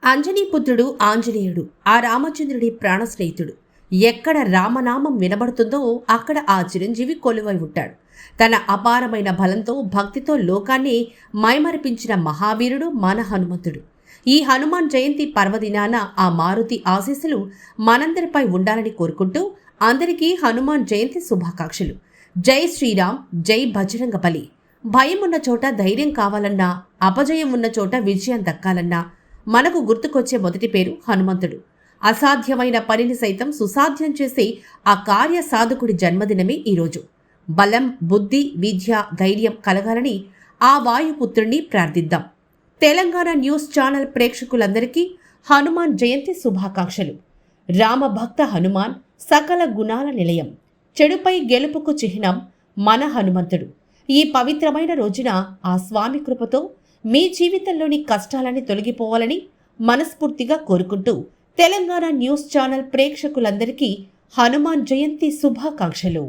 అంజనీపుత్రుడు ఆంజనేయుడు ఆ రామచంద్రుడి ప్రాణ స్నేహితుడు. ఎక్కడ రామనామం వినబడుతుందో అక్కడ ఆ చిరంజీవి కొలువై ఉంటాడు. తన అపారమైన బలంతో భక్తితో లోకాన్ని మైమరిపించిన మహావీరుడు మన హనుమంతుడు. ఈ హనుమాన్ జయంతి పర్వదినాన ఆ మారుతి ఆశీస్సులు మనందరిపై ఉండాలని కోరుకుంటూ అందరికీ హనుమాన్ జయంతి శుభాకాంక్షలు. జై శ్రీరామ్, జై బజరంగబలి. భయం ఉన్న చోట ధైర్యం కావాలన్నా, అపజయం ఉన్న చోట విజయం దక్కాలన్నా మనకు గుర్తుకొచ్చే మొదటి పేరు హనుమంతుడు. అసాధ్యమైన పనిని సైతం సుసాధ్యం చేసే ఆ కార్య సాధకుడి జన్మదినమే ఈరోజు. బలం, బుద్ధి, విద్య, ధైర్యం కలగాలని ఆ వాయుపుత్రుణ్ణి ప్రార్థిద్దాం. తెలంగాణ న్యూస్ ఛానల్ ప్రేక్షకులందరికీ హనుమాన్ జయంతి శుభాకాంక్షలు. రామభక్త హనుమాన్ సకల గుణాల నిలయం, చెడుపై గెలుపుకు చిహ్నం మన హనుమంతుడు. ఈ పవిత్రమైన రోజున ఆ స్వామి కృపతో మీ జీవితంలోని కష్టాలని తొలగిపోవాలని మనస్ఫూర్తిగా కోరుకుంటూ తెలంగాణ న్యూస్ ఛానల్ ప్రేక్షకులందరికీ హనుమాన్ జయంతి శుభాకాంక్షలు.